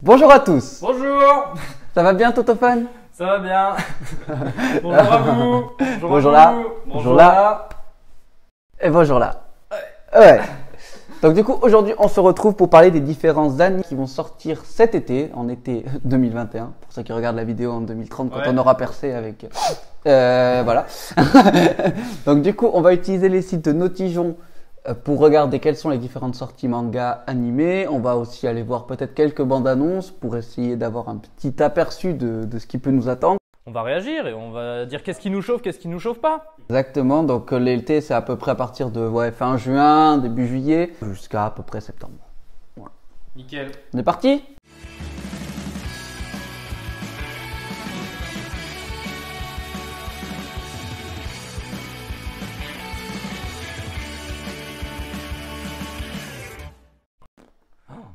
Bonjour à tous. Bonjour. Ça va bien Totophone? Ça va bien. Bonjour à vous. Bonjour là. Bonjour là. Et bonjour là. Ouais. Donc du coup aujourd'hui on se retrouve pour parler des différents animes qui vont sortir cet été, en été 2021, pour ceux qui regardent la vidéo en 2030 quand on aura percé avec... voilà. Donc du coup on va utiliser les sites de Notijon pour regarder quelles sont les différentes sorties manga animées. On va aussi aller voir peut-être quelques bandes annonces pour essayer d'avoir un petit aperçu de ce qui peut nous attendre. On va réagir et on va dire qu'est-ce qui nous chauffe, qu'est-ce qui nous chauffe pas. Exactement, donc l'été c'est à peu près à partir de fin juin, début juillet, jusqu'à à peu près septembre. Voilà. Nickel. On est parti?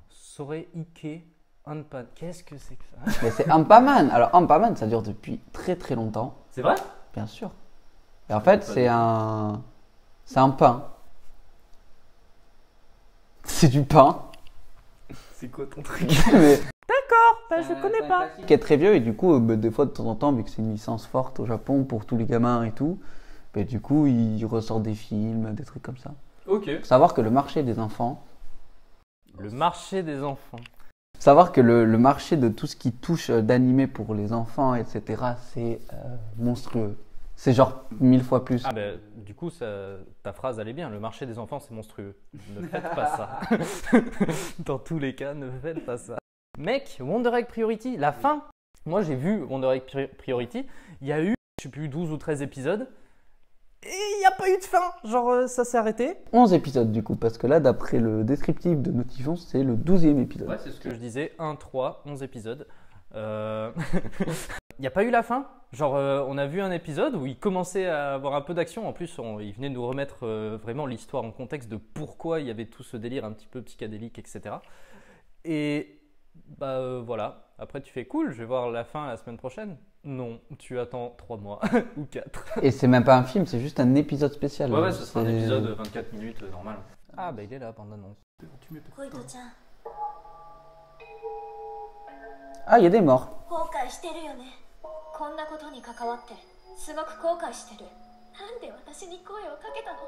Soreike Anpan. Qu'est-ce que c'est que ça? Mais c'est Ampaman. Alors Ampaman ça dure depuis très très longtemps. C'est vrai? Bien sûr. Et en fait c'est un pain. C'est du pain. C'est quoi ton truc? Mais... D'accord, bah, je connais pas. Qui est très vieux et du coup des fois de temps en temps vu que c'est une licence forte au Japon pour tous les gamins et tout, bah, du coup ils ressortent des films, des trucs comme ça. Ok. Faut savoir que le marché des enfants... Le marché des enfants. Savoir que le marché de tout ce qui touche d'animé pour les enfants, etc., c'est monstrueux. C'est genre 1000 fois plus. Ah bah du coup ta phrase allait bien. Le marché des enfants c'est monstrueux. Ne faites pas ça. Dans tous les cas, ne faites pas ça. Mec, Wonder Egg Priority, la fin. Moi j'ai vu Wonder Egg Priority. Il y a eu, je sais plus, 12 ou 13 épisodes. Et il n'y a pas eu de fin. Genre ça s'est arrêté. 11 épisodes du coup, parce que là, d'après le descriptif de Notijon, c'est le 12e épisode. Ouais, c'est ce que je disais. 1, 3, 11 épisodes. Il n'y a pas eu la fin. Genre, on a vu un épisode où il commençait à avoir un peu d'action. En plus, il venait nous remettre vraiment l'histoire en contexte de pourquoi il y avait tout ce délire un petit peu psychédélique, etc. Et bah voilà. Après, tu fais cool, je vais voir la fin la semaine prochaine. Non, tu attends 3 mois ou 4. Et c'est même pas un film, c'est juste un épisode spécial. Ouais, ce sera un épisode de 24 minutes normal. Ah, bah il est là, bande annonce. Ah, il y a des morts. こんなことに関わってすごく後悔してる。なんで私に声をかけたの？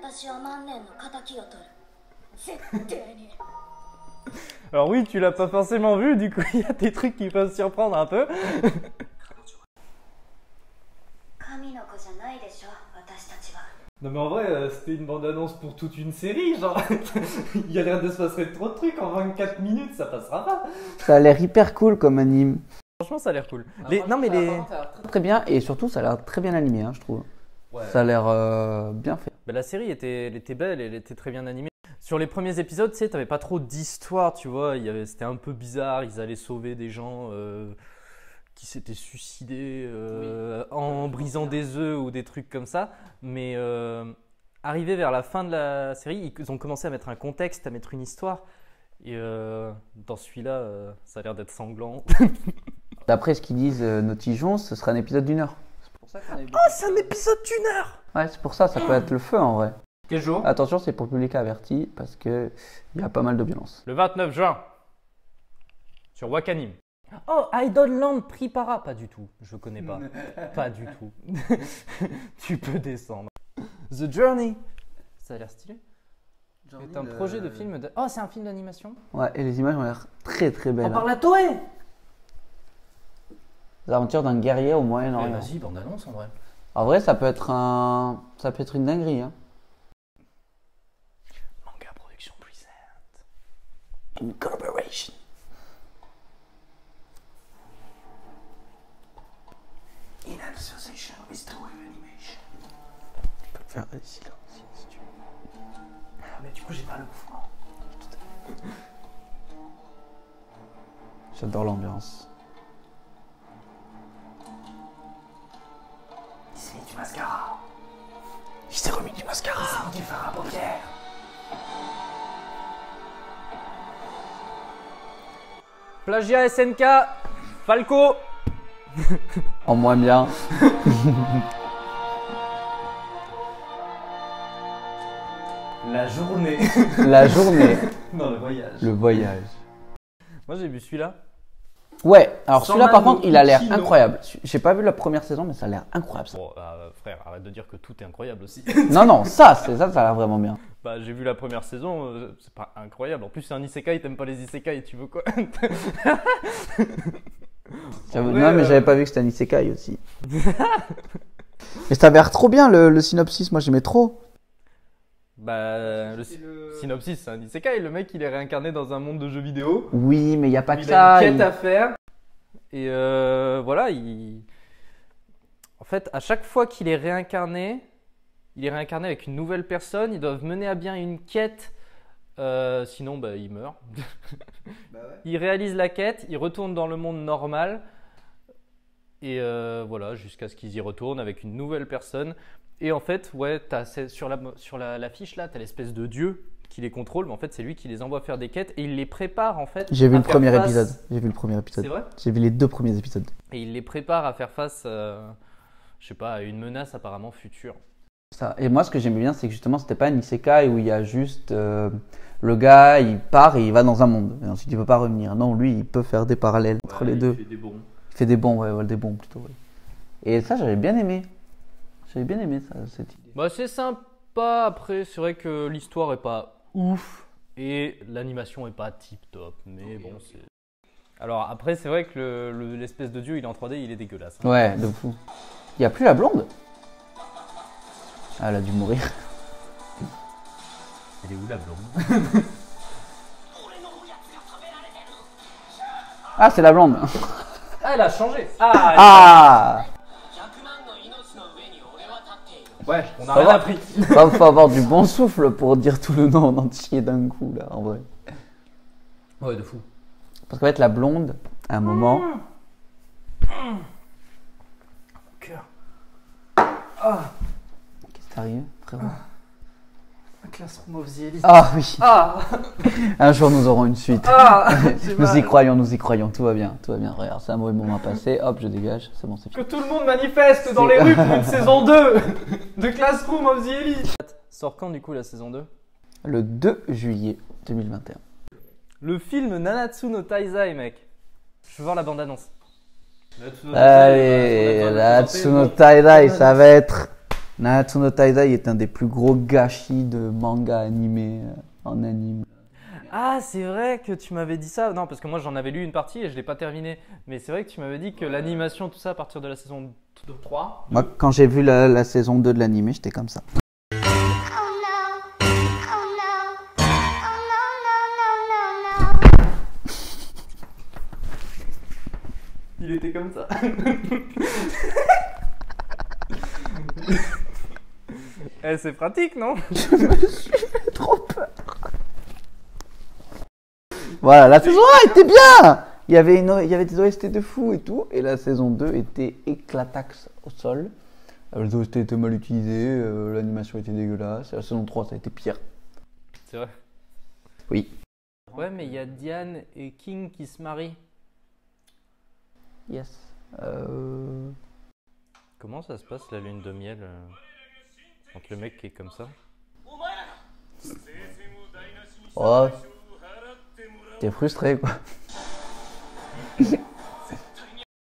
私は万年の仇を取る。絶対に。 Alors oui, tu l'as pas forcément vu, du coup il y a des trucs qui peuvent surprendre un peu. 神の子じゃないでしょ、私たちは。 Non mais en vrai, c'était une bande-annonce pour toute une série, genre il y a l'air de se passer trop de trucs en 24 minutes, ça passera pas. Ça a l'air hyper cool comme anime. Franchement, ça a l'air cool. Non mais les... Très bien, et surtout ça a l'air très bien animé, hein, je trouve. Ouais. Ça a l'air bien fait. Bah, la série elle était belle, elle était très bien animée. Sur les premiers épisodes, tu sais, t'avais pas trop d'histoire, tu vois, c'était un peu bizarre, ils allaient sauver des gens qui s'étaient suicidés en brisant des œufs ou des trucs comme ça. Mais arrivé vers la fin de la série, ils ont commencé à mettre un contexte, à mettre une histoire. Et dans celui-là, ça a l'air d'être sanglant. D'après ce qu'ils disent Notijon, ce sera un épisode d'1 heure. Oh, c'est un épisode d'1 heure! Ouais, c'est pour ça peut être le feu en vrai. Quel jour? Attention, c'est pour le public averti parce qu'il y a pas mal de violence. Le 29 juin, sur Wakanim. Oh, Idolland Pripara. Pas du tout, je connais pas. Pas du tout. Tu peux descendre. The Journey. Ça a l'air stylé. C'est un projet de film de... Oh, c'est un film d'animation. Ouais, et les images ont l'air très très belles. On parle à Toei. Les aventures d'un guerrier au Moyen-Orient. Vas-y, bande annonce en vrai. En vrai, ça peut être une dinguerie. Hein. Manga Production Present. In collaboration. In association with Toei Animation. Tu peux le faire ici là aussi si tu veux. Ah, mais du coup, j'ai pas le mouvement. J'adore l'ambiance. Il s'est mis du mascara. Il s'est remis du mascara. Il s'est mis du fard à paupières. Plagiat SNK. Falco. En moins bien. La journée. La journée. Non, le voyage. Le voyage. Moi j'ai vu celui-là. Ouais, alors celui-là par contre, il a l'air Kino. incroyable. J'ai pas vu la première saison, mais ça a l'air incroyable ça. Bon, frère, arrête de dire que tout est incroyable aussi. Non, non, ça a l'air vraiment bien. Bah, j'ai vu la première saison, c'est pas incroyable. En plus, c'est un isekai, t'aimes pas les isekai, tu veux quoi? J'avoue, vrai, non, mais j'avais pas vu que c'était un isekai aussi. Mais ça avait l'air trop bien le synopsis, moi j'aimais trop. Bah, le synopsis, c'est un isekai. Le mec, il est réincarné dans un monde de jeux vidéo. Oui, mais il y a pas que Il ça. a une quête à faire. Et voilà, en fait, à chaque fois qu'il est réincarné avec une nouvelle personne. Ils doivent mener à bien une quête. Sinon, bah, il meurt. Bah ouais. Il réalise la quête, il retourne dans le monde normal. Et voilà, jusqu'à ce qu'ils y retournent avec une nouvelle personne. Et en fait, ouais, sur la fiche là, tu as l'espèce de dieu qui les contrôle. Mais en fait, c'est lui qui les envoie faire des quêtes. Et il les prépare en fait. J'ai vu à le faire premier face- épisode. J'ai vu le premier épisode. C'est vrai? J'ai vu les 2 premiers épisodes. Et il les prépare à faire face, je sais pas, à une menace apparemment future. Ça. Et moi, ce que j'aimais bien, c'est que justement, c'était pas un isekai où il y a juste le gars, il part et il va dans un monde. Et ensuite, il peut pas revenir. Non, lui, il peut faire des parallèles entre les deux. Il fait des bons. Il fait des bons, ouais, des bons plutôt. Ouais. Et ça, j'avais bien aimé. J'avais bien aimé ça, cette idée. Bah, c'est sympa. Après, c'est vrai que l'histoire est pas ouf et l'animation est pas tip top. Mais bon, c'est. Alors après, c'est vrai que l'espèce de dieu, il est en 3D, il est dégueulasse. Hein. Ouais, de fou. Il y a plus la blonde. Ah, elle a dû mourir. Elle est où la blonde? Ah, c'est la blonde. Ah, elle a changé. Ah. Ouais, on a Ça rien va. appris. Faut avoir du bon souffle pour dire tout le nom en entier d'un coup, là, en vrai. Ouais, de fou. Parce qu'en fait, la blonde, à un moment. Cœur. Qu'est-ce qui t'arrive, frérot? Classroom of the Elite. Ah oui. Ah, Un jour, nous aurons une suite. j'ai Nous y mal. croyons, nous y croyons. Tout va bien, tout va bien. Regarde, c'est un mauvais moment passé. Hop, je dégage. C'est bon, c'est Que fini. tout le monde manifeste dans les rues pour une saison 2 de Classroom of the Elite. Sort quand du coup la saison 2? Le 2 juillet 2021. Le film Nanatsu no Taizai, mec. Je veux voir la bande-annonce. Allez, Natsu no Taizai, ça va être. Natsu no Taizai est un des plus gros gâchis de manga animé en anime. Ah, c'est vrai que tu m'avais dit ça. Non, parce que moi j'en avais lu une partie et je l'ai pas terminé. Mais c'est vrai que tu m'avais dit que l'animation, tout ça, à partir de la saison 3. Moi, quand j'ai vu la saison 2 de l'animé, j'étais comme ça. Oh no. Oh no. Oh no, no, no, no, no. Il était comme ça. Eh, c'est pratique, non? Trop peur. Voilà, la saison 1 était bien. Il y avait des OST de fou et tout. Et la saison 2 était éclataxe au sol. Les OST étaient mal utilisés, l'animation était dégueulasse. Et la saison 3, ça a été pire. C'est vrai. Oui. Ouais, mais il y a Diane et King qui se marient. Yes. Comment ça se passe la lune de miel entre le mec qui est comme ça? Oh. T'es frustré, quoi.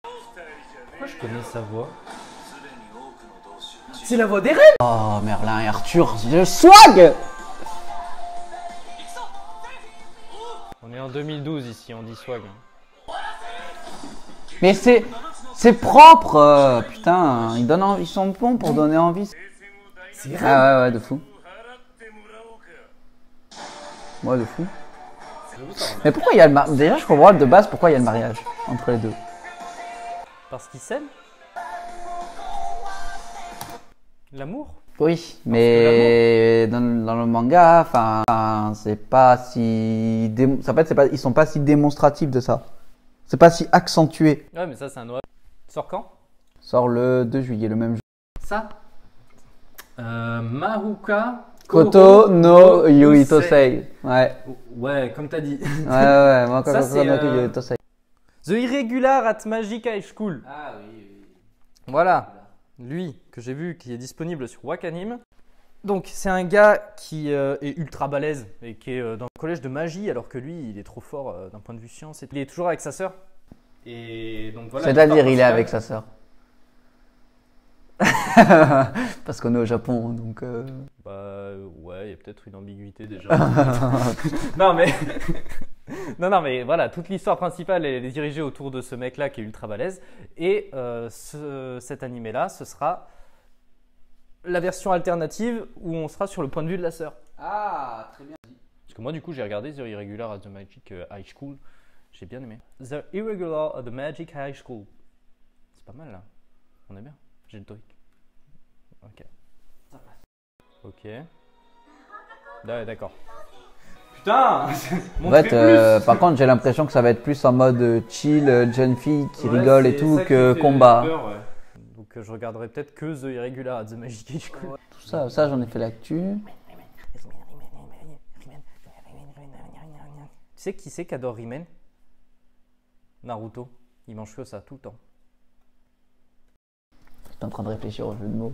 Pourquoi je connais sa voix? C'est la voix d'Eren! Oh, Merlin et Arthur, le swag. On est en 2012 ici, on dit swag. Mais c'est propre. Putain, ils sont bons pour donner envie. Ah ouais, de fou. Ouais, de fou. Mais pourquoi il y a le mariage? Déjà, je comprends de base pourquoi il y a le mariage entre les deux. Parce qu'ils s'aiment? L'amour? Oui, mais dans le manga, enfin, c'est pas si, en fait, ils sont pas si démonstratifs de ça. C'est pas si accentué. Ouais, mais ça, c'est un OAV. Sort quand? Sort le 2 juillet, le même jour. Ça? Maruka Koto no Yui Tosei. Ouais, Ouais, comme t'as dit. ouais, moi, Ça, Koto c'est, no Yui Tosei. The Irregular at Magic High School. Ah oui, oui. Voilà. Lui, que j'ai vu, qui est disponible sur Wakanim. Donc c'est un gars qui est ultra balèze et qui est dans le collège de magie alors que lui il est trop fort d'un point de vue science. Il est toujours avec sa sœur. Et donc voilà. C'est-à-dire il est avec sa sœur. Parce qu'on est au Japon, donc. Bah ouais, il y a peut-être une ambiguïté déjà. Non mais non mais voilà, toute l'histoire principale elle est dirigée autour de ce mec-là qui est ultra balèze. Et cet animé-là, ce sera la version alternative où on sera sur le point de vue de la sœur. Ah, très bien. Parce que moi du coup j'ai regardé The Irregular at the Magic High School. J'ai bien aimé. The Irregular at the Magic High School. C'est pas mal là. On est bien. J'ai le TOEIC. Ok. Ok. Ouais, d'accord. Putain. En fait, par contre, j'ai l'impression que ça va être plus en mode chill, jeune fille qui rigole et tout que combat. Peur, ouais. Donc je regarderai peut-être que The Irregular at the Magic High School. Tout ça, j'en ai fait l'actu. Tu sais qui c'est qui adore Rimen? Naruto. Il mange que ça tout le temps. J'étais en train de réfléchir au jeu de mots.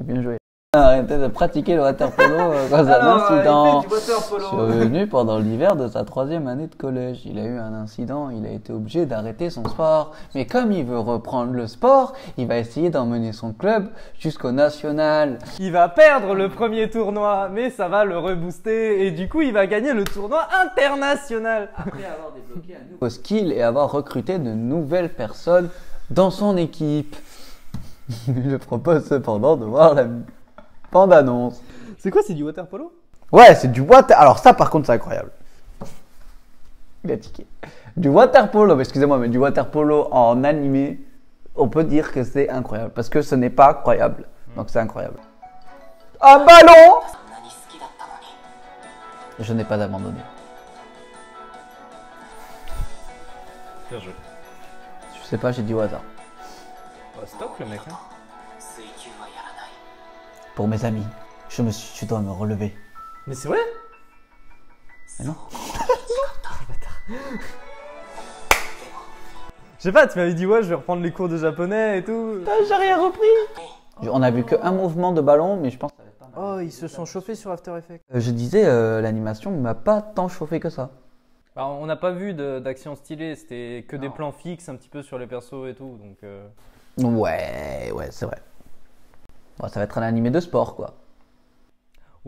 Bien joué. Arrêtez de pratiquer le water polo quand ça incident. Survenu pendant l'hiver de sa 3e année de collège. Il a eu un incident, il a été obligé d'arrêter son sport. Mais comme il veut reprendre le sport, il va essayer d'emmener son club jusqu'au national. Il va perdre le premier tournoi, mais ça va le rebooster et du coup il va gagner le tournoi international. Après avoir débloqué un nouveau skill et avoir recruté de nouvelles personnes dans son équipe. Je propose cependant de voir la bande-annonce. C'est quoi, c'est du water polo? Ouais, c'est du water. Alors ça, par contre, c'est incroyable. Il a tiqué. Du water polo, excusez-moi, mais du water polo en animé, on peut dire que c'est incroyable parce que ce n'est pas croyable. Donc c'est incroyable. Un ballon. Je n'ai pas abandonné. Bien joué. Je sais pas, j'ai dit au hasard. Stop le mec. Hein. Pour mes amis, je dois me relever. Mais c'est vrai? Mais non. Je sais pas, tu m'avais dit ouais, je vais reprendre les cours de japonais et tout. J'ai rien repris. On a vu qu'un mouvement de ballon, mais je pense que ça va être pas mal. Oh, ils se sont chauffés sur After Effects. Je disais, l'animation m'a pas tant chauffé que ça. Alors, on n'a pas vu d'action stylée, c'était que des plans fixes un petit peu sur les persos et tout. Donc, Ouais, c'est vrai. Bon, ça va être un animé de sport, quoi.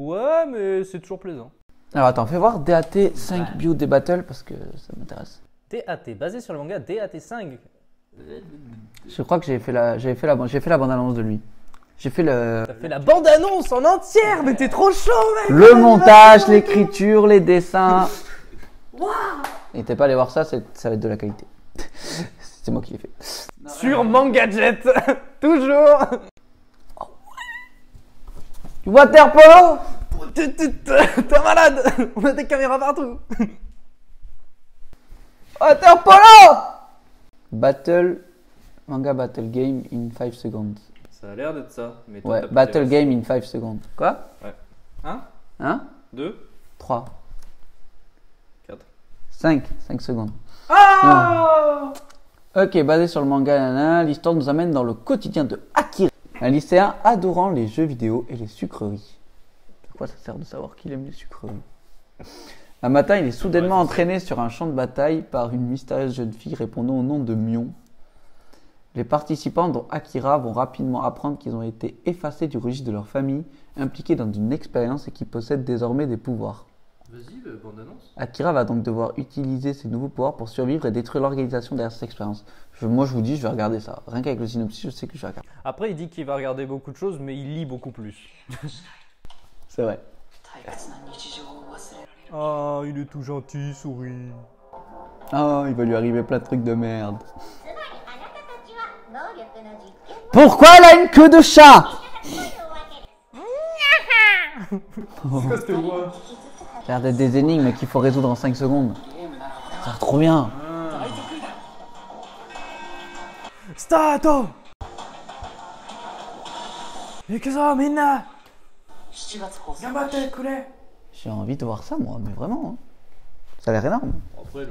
ouais, mais c'est toujours plaisant. Alors attends, fais voir DAT 5 Bio des Battles parce que ça m'intéresse. DAT, basé sur le manga DAT5. Je crois que j'ai fait la bande-annonce de lui. J'ai fait le... T'as fait la bande-annonce en entière, mais t'es trop chaud, mec! Le montage, l'écriture, les dessins. Et t'es pas allé voir ça, ça va être de la qualité. C'est moi qui l'ai fait. Sur Mangadget, toujours! Du water polo. T'es malade! On a des caméras partout! Water polo. Manga battle game in 5 seconds. Ça a l'air d'être ça. Mais toi, Ouais, battle game in 5 seconds. Quoi? Ouais. 1, 2, 3, 4. 5 secondes. Ah! Ok, basé sur le manga, nanana, l'histoire nous amène dans le quotidien de Akira, un lycéen adorant les jeux vidéo et les sucreries. À quoi ça sert de savoir qu'il aime les sucreries? Un matin, il est soudainement entraîné sur un champ de bataille par une mystérieuse jeune fille répondant au nom de Mion. Les participants, dont Akira, vont rapidement apprendre qu'ils ont été effacés du registre de leur famille, impliqués dans une expérience et qui possèdent désormais des pouvoirs. Vas-y, le bande-annonce. Akira va donc devoir utiliser ses nouveaux pouvoirs pour survivre et détruire l'organisation derrière cette expérience. Moi, je vous dis, je vais regarder ça. Rien qu'avec le synopsis, je sais que je vais regarder. Après, il dit qu'il va regarder beaucoup de choses, mais il lit beaucoup plus. C'est vrai. Ah, il est tout gentil, souris. Oh, il va lui arriver plein de trucs de merde. Pourquoi elle a une queue de chat? C'est quoi cette voix? Ça a l'air d'être des énigmes qu'il faut résoudre en 5 secondes. Ça a l'air trop bien. Stato! Ikuzo, minna! Gambatte, kure! J'ai envie de voir ça, moi, mais vraiment. Hein. Ça a l'air énorme. Après,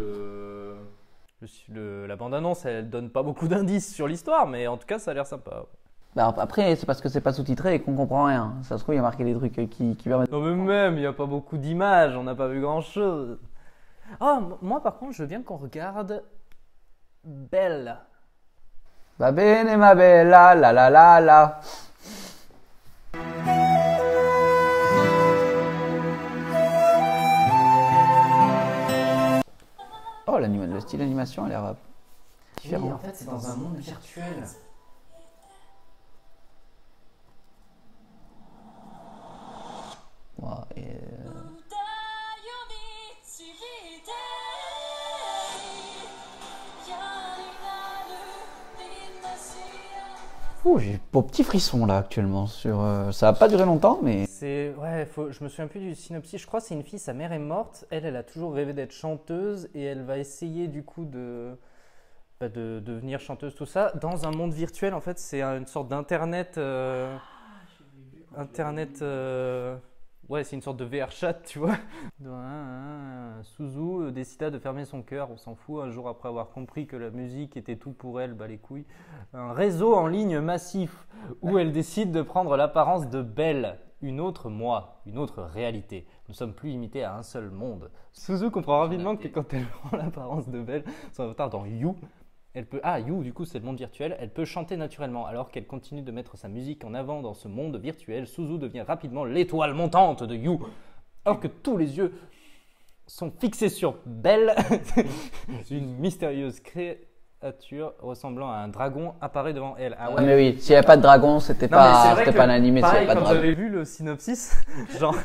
la bande-annonce, elle donne pas beaucoup d'indices sur l'histoire, mais en tout cas, ça a l'air sympa. Bah, après, c'est parce que c'est pas sous-titré et qu'on comprend rien. Ça se trouve, il y a marqué des trucs qui permettent. Non mais même, il n'y a pas beaucoup d'images, on n'a pas vu grand-chose. Ah, moi par contre, je veux bien qu'on regarde Belle. Va bene, ma bella, la la la la. Oh, le style d'animation a l'air différent. Oui, en fait, c'est dans un monde virtuel. Wow, Ouh, j'ai beau petit frisson là actuellement. Ça va pas durer longtemps, mais. Je me souviens plus du synopsis. Je crois que c'est une fille, sa mère est morte. Elle a toujours rêvé d'être chanteuse et elle va essayer du coup de devenir chanteuse, tout ça. Dans un monde virtuel, en fait, c'est une sorte d'internet. Ouais, c'est une sorte de VR chat, tu vois. Suzu décida de fermer son cœur, on s'en fout, un jour après avoir compris que la musique était tout pour elle, bah les couilles. Un réseau en ligne massif où elle décide de prendre l'apparence de Belle, une autre moi, une autre réalité. Nous sommes plus limités à un seul monde. Suzu comprend rapidement que quand elle prend l'apparence de Belle, son avatar dans You, You, du coup, c'est le monde virtuel. Elle peut chanter naturellement. Alors qu'elle continue de mettre sa musique en avant dans ce monde virtuel, Suzu devient rapidement l'étoile montante de You. Alors que tous les yeux sont fixés sur Belle, une mystérieuse créature ressemblant à un dragon apparaît devant elle. Ah ouais. Mais oui, s'il n'y avait pas de dragon, c'était pas un animé, s'il n'y avait pas de quand dragon. j'avais lu le synopsis, genre,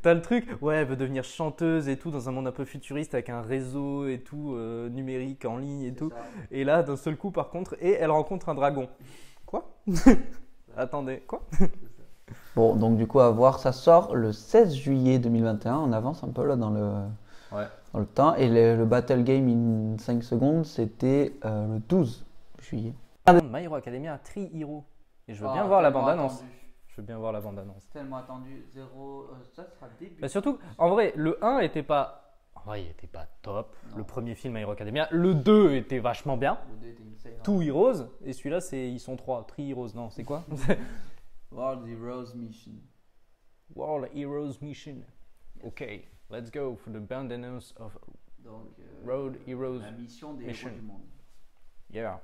t'as le truc, ouais, elle veut devenir chanteuse et tout dans un monde un peu futuriste avec un réseau et tout, numérique en ligne et tout. Et là, d'un seul coup, par contre, elle rencontre un dragon. Quoi? Attendez, quoi? Bon, donc du coup, à voir, ça sort le 16 juillet 2021. On avance un peu là dans le temps. Et le Battle Game in 5 secondes, c'était le 12 juillet. My Hero Academia Tri Hero. Et je veux bien voir la bande-annonce. Je veux bien voir la bande-annonce. Tellement attendu, ça sera début. Mais surtout, en vrai, le 1 était pas. En vrai, il était pas top. Non. Le premier film My Hero Academia. Le 2 était vachement bien. Le 2 était insane. Two Heroes. Et celui-là, ils sont 3. Tri Heroes, non, c'est quoi? World Heroes Mission. World Heroes Mission. Ok, let's go for the bande-annonce of World Heroes la mission des Mission. héros du monde. Yeah.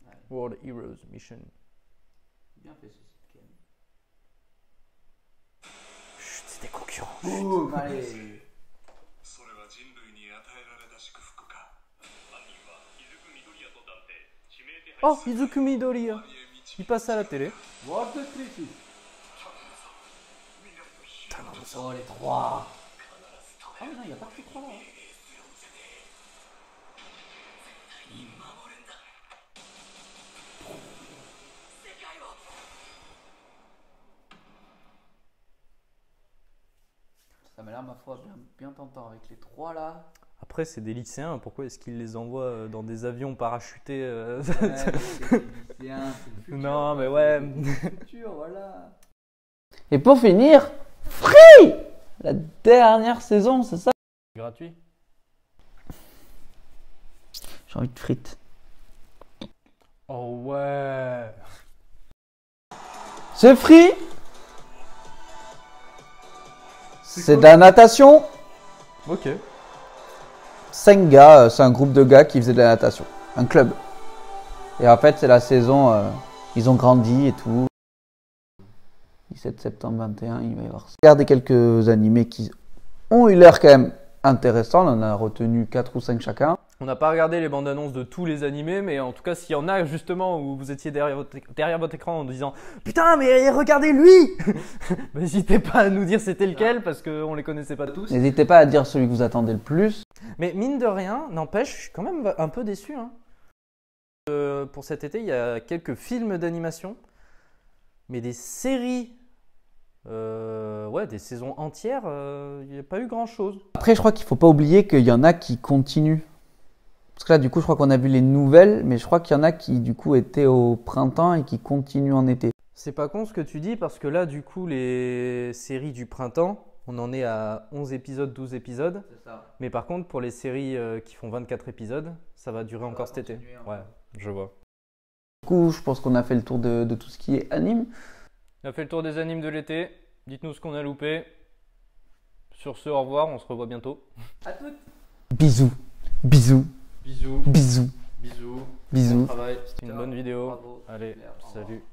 Voilà. World Heroes Mission. Bien fait ceci, Ken. Chut, c'est des concurrents. Boum, allez. Oh, Izuku Midoriya. Il passe à la télé. World Crisis. Oh, les 3. Ah mais non, il n'y a pas que les 3 là. Ça m'a l'air, ma foi, bien tentant avec les 3 là. Après, c'est des lycéens. Pourquoi est-ce qu'ils les envoient dans des avions parachutés Ouais, c'est le futur. Non, mais ouais. C'est le futur, voilà. Et pour finir, Free, la dernière saison, c'est ça? Gratuit. J'ai envie de frites. Oh ouais. C'est Free. C'est de la natation. Ok. 5 gars, c'est un groupe de gars qui faisaient de la natation. Un club. Et en fait, c'est la saison, ils ont grandi et tout. 17 septembre 21, il va y avoir ça. Regardez quelques animés qui ont eu l'air quand même intéressants. On en a retenu 4 ou 5 chacun. On n'a pas regardé les bandes annonces de tous les animés, mais en tout cas, s'il y en a justement où vous étiez derrière votre écran en disant putain, mais regardez lui, n'hésitez pas à nous dire c'était lequel parce qu'on les connaissait pas tous. N'hésitez pas à dire celui que vous attendez le plus. Mais mine de rien, n'empêche, je suis quand même un peu déçu. Hein. Pour cet été, il y a quelques films d'animation, mais des séries, des saisons entières, il n'y a pas eu grand chose. Après, je crois qu'il ne faut pas oublier qu'il y en a qui continuent. Parce que là, du coup, je crois qu'on a vu les nouvelles, mais je crois qu'il y en a qui, du coup, étaient au printemps et qui continuent en été. C'est pas con ce que tu dis, parce que là, du coup, les séries du printemps, on en est à 11 épisodes, 12 épisodes. C'est ça. Mais par contre, pour les séries qui font 24 épisodes, ça va durer encore cet été. Ouais, je vois. Du coup, je pense qu'on a fait le tour de tout ce qui est anime. On a fait le tour des animes de l'été. Dites-nous ce qu'on a loupé. Sur ce, au revoir, on se revoit bientôt. À toutes. Bisous. Bisous. Bisous. Bisous. Bisous. Bisous. Bon travail, c'était une bonne vidéo. Bravo. Allez, salut.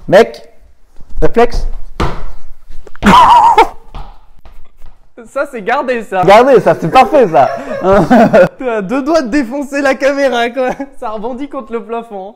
Mec, réflexe. Ça, c'est gardé, ça. Regardez ça, c'est parfait ça. T'as 2 doigts de défoncer la caméra, quoi. Ça rebondit contre le plafond.